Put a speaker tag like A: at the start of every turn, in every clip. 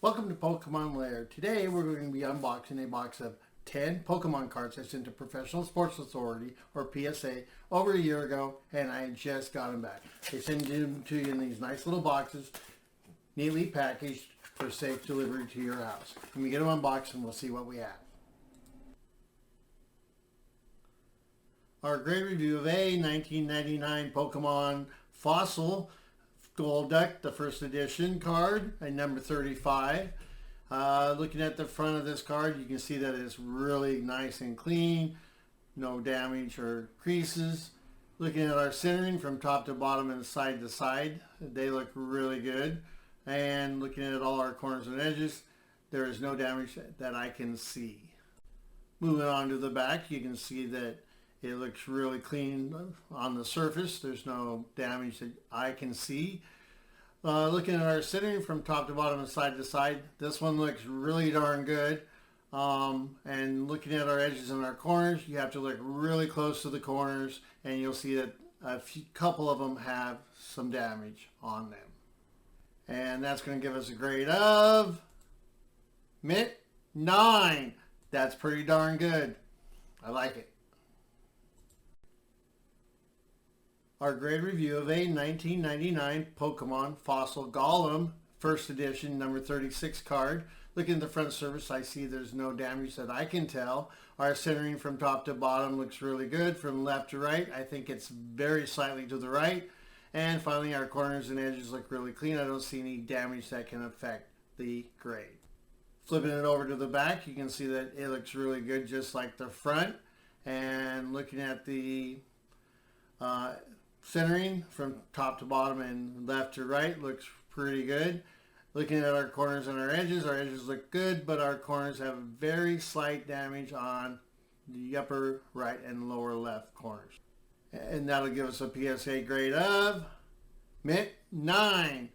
A: Welcome to Pokemon Lair. Today we're going to be unboxing a box of 10 Pokemon cards I sent to Professional Sports Authority, or PSA, over a year ago, and I just got them back. They send them to you in these nice little boxes, neatly packaged for safe delivery to your house. When we get them unboxed, and we'll see what we have. Our great review of a 1999 Pokemon Fossil Golduck, the first edition card, a number 35. Looking at the front of this card, you can see that it's really nice and clean, no damage or creases. Looking at our centering from top to bottom and side to side, they look really good. And looking at all our corners and edges, there is no damage that I can see. Moving on to the back, you can see that it looks really clean on the surface. There's no damage that I can see. Looking at our centering from top to bottom and side to side, this one looks really darn good. And looking at our edges and our corners, you have to look really close to the corners and you'll see that a couple of them have some damage on them. And that's going to give us a grade of Mint 9. That's pretty darn good. I like it. Our grade review of a 1999 Pokemon Fossil Golem, first edition, number 36 card. Looking at the front surface, I see there's no damage that I can tell. Our centering from top to bottom looks really good. From left to right, I think it's very slightly to the right. And finally, our corners and edges look really clean. I don't see any damage that can affect the grade. Flipping it over to the back, you can see that it looks really good, just like the front. And looking at the centering from top to bottom and left to right looks pretty good. Looking at our corners and our edges look good, but our corners have very slight damage on the upper right and lower left corners. And that'll give us a PSA grade of Mint 9.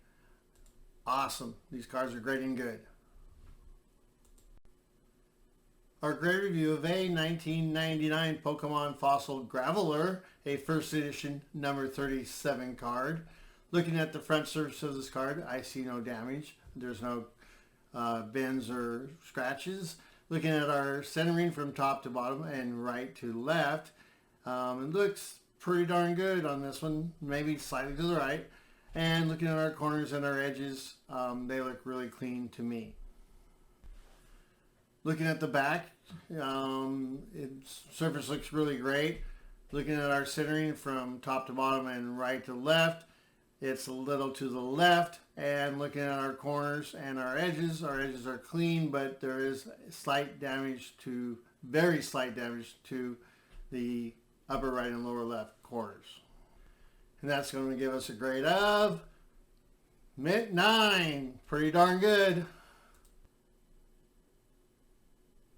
A: Awesome. These cards are great and good. Our grade review of a 1999 Pokemon Fossil Graveler, a first edition number 37 card. Looking at the front surface of this card, I see no damage. There's no bends or scratches. Looking at our centering from top to bottom and right to left, it looks pretty darn good on this one, maybe slightly to the right. And looking at our corners and our edges, they look really clean to me. Looking at the back, its surface looks really great. Looking at our centering from top to bottom and right to left, it's a little to the left. And looking at our corners and our edges are clean, but there is slight damage to, very slight damage to the upper right and lower left corners. And that's going to give us a grade of Mint 9. Pretty darn good.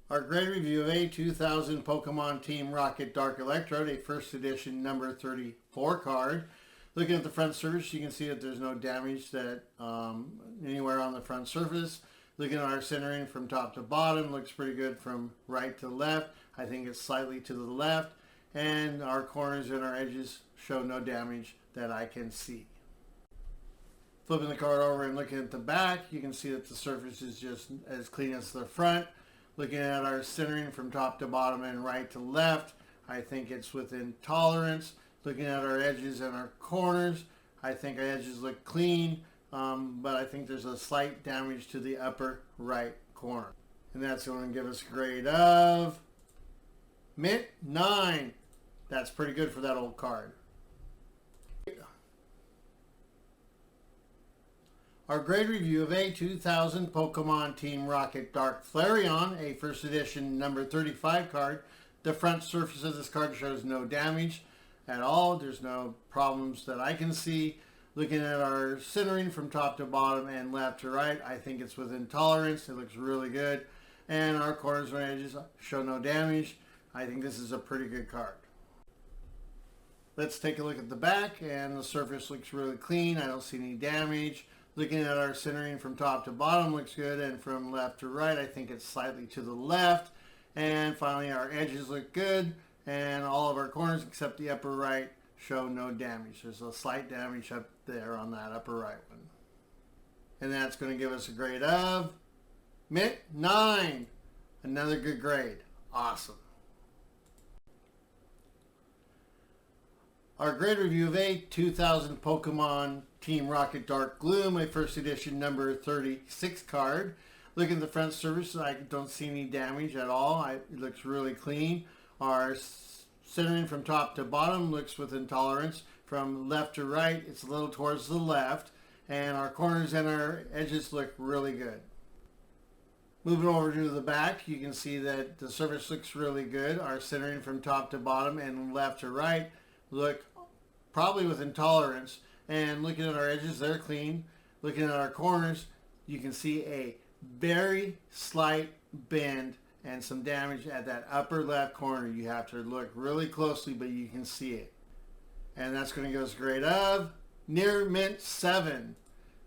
A: Our grade review of a 2000 Pokemon Team Rocket Dark Electrode, a first edition number 34 card. Looking at the front surface, you can see that there's no damage that anywhere on the front surface. Looking at our centering from top to bottom, looks pretty good from right to left. I think it's slightly to the left. And our corners and our edges show no damage that I can see. Flipping the card over and looking at the back, you can see that the surface is just as clean as the front. Looking at our centering from top to bottom and right to left, I think it's within tolerance. Looking at our edges and our corners, I think our edges look clean, but I think there's a slight damage to the upper right corner. And that's going to give us a grade of Mint 9. That's pretty good for that old card. Our grade review of a 2000 Pokemon Team Rocket Dark Flareon, a first edition number 35 card. The front surface of this card shows no damage at all. There's no problems that I can see. Looking at our centering from top to bottom and left to right, I think it's within tolerance. It looks really good. And our corners and edges show no damage. I think this is a pretty good card. Let's take a look at the back, and the surface looks really clean. I don't see any damage. Looking at our centering from top to bottom looks good, and from left to right, I think it's slightly to the left. And finally, our edges look good, and all of our corners except the upper right show no damage. There's a slight damage up there on that upper right one. And that's going to give us a grade of Mint 9. Another good grade. Awesome. Our grade review of a 2000 Pokemon Team Rocket Dark Gloom, a first edition number 36 card. Look at the front surface. I don't see any damage at all. It looks really clean. Our centering from top to bottom looks within tolerance. From left to right, it's a little towards the left. And our corners and our edges look really good. Moving over to the back, you can see that the surface looks really good. Our centering from top to bottom and left to right look probably within tolerance. And looking at our edges, they're clean. Looking at our corners, you can see a very slight bend and some damage at that upper left corner. You have to look really closely, but you can see it. And that's going to give us a grade of near mint 7.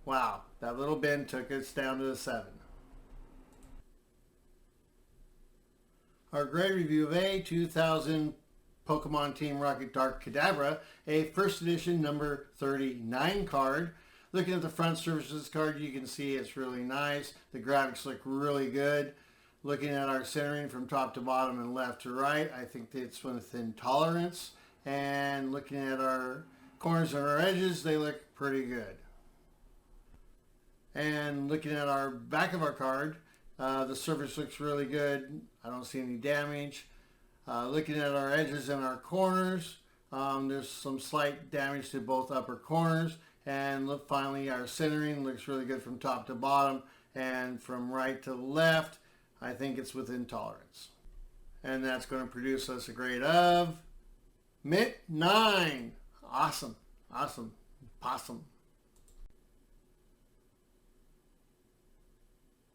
A: Wow, that little bend took us down to a 7. Our grade review of a 2000 Pokemon Team Rocket Dark Kadabra, a first edition number 39 card. Looking at the front surface of this card, you can see it's really nice. The graphics look really good. Looking at our centering from top to bottom and left to right, I think it's within tolerance. And looking at our corners and our edges, they look pretty good. And looking at our back of our card, the surface looks really good. I don't see any damage. Looking at our edges and our corners, there's some slight damage to both upper corners. And look, finally, our centering looks really good from top to bottom. And from right to left, I think it's within tolerance. And that's going to produce us a grade of mint 9. Awesome. Awesome. Possum.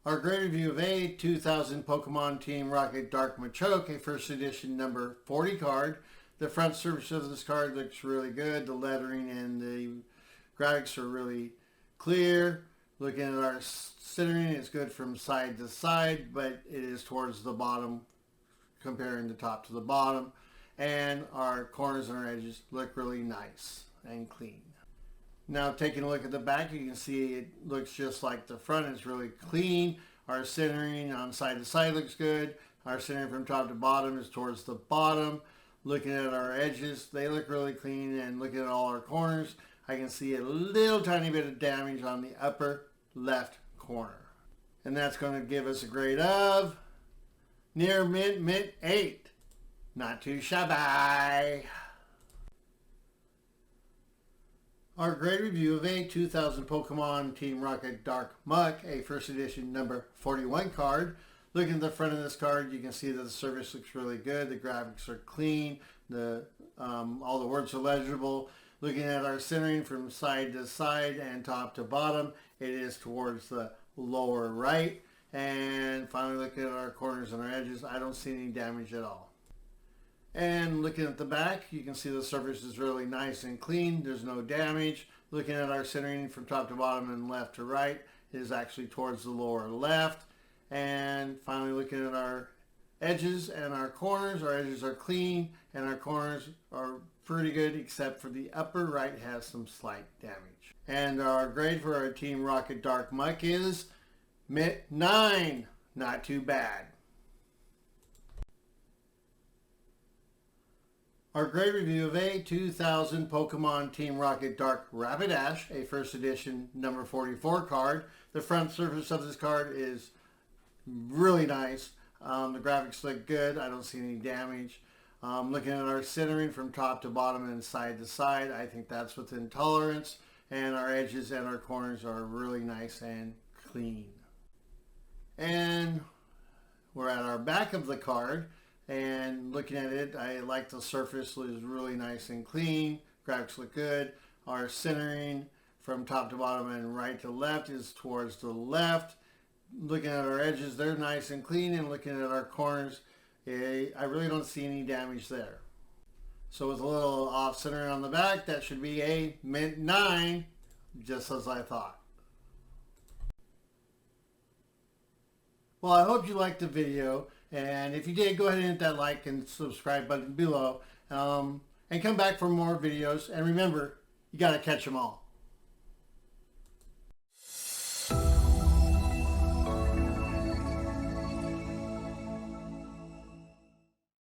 A: Our grade review of a 2000 Pokemon Team Rocket Dark Machoke, a first edition number 40 card. The front surface of this card looks really good. The lettering and the graphics are really clear. Looking at our centering, it's good from side to side, but it is towards the bottom, comparing the top to the bottom. And our corners and our edges look really nice and clean. Now taking a look at the back, you can see it looks just like the front. It's really clean. Our centering on side to side looks good. Our centering from top to bottom is towards the bottom. Looking at our edges, they look really clean. And looking at all our corners, I can see a little tiny bit of damage on the upper left corner. And that's going to give us a grade of near mint 8. Not too shabby. Our grade review of a 2000 Pokemon Team Rocket Dark Muck, a first edition number 41 card. Looking at the front of this card, you can see that the surface looks really good. The graphics are clean. All the words are legible. Looking at our centering from side to side and top to bottom, it is towards the lower right. And finally, looking at our corners and our edges, I don't see any damage at all. And looking at the back, you can see the surface is really nice and clean. There's no damage. Looking at our centering from top to bottom and left to right, it is actually towards the lower left. And finally, looking at our edges and our edges are clean and our corners are pretty good, except for the upper right has some slight damage. And our grade for our Team Rocket Dark Muck is mint 9. Not too bad. Our grade review of a 2000 Pokemon Team Rocket Dark Rapidash, a first edition number 44 card. The front surface of this card is really nice. The graphics look good. I don't see any damage. Looking at our centering from top to bottom and side to side, I think that's within tolerance. And our edges and our corners are really nice and clean. And we're at our back of the card. And looking at it, I like the surface is really nice and clean. Graphics look good. Our centering from top to bottom and right to left is towards the left. Looking at our edges, they're nice and clean. And looking at our corners, I really don't see any damage there. So with a little off centering on the back, that should be a mint 9, just as I thought. Well, I hope you liked the video. And if you did, go ahead and hit that like and subscribe button below. And come back for more videos. And remember, you got to catch them all.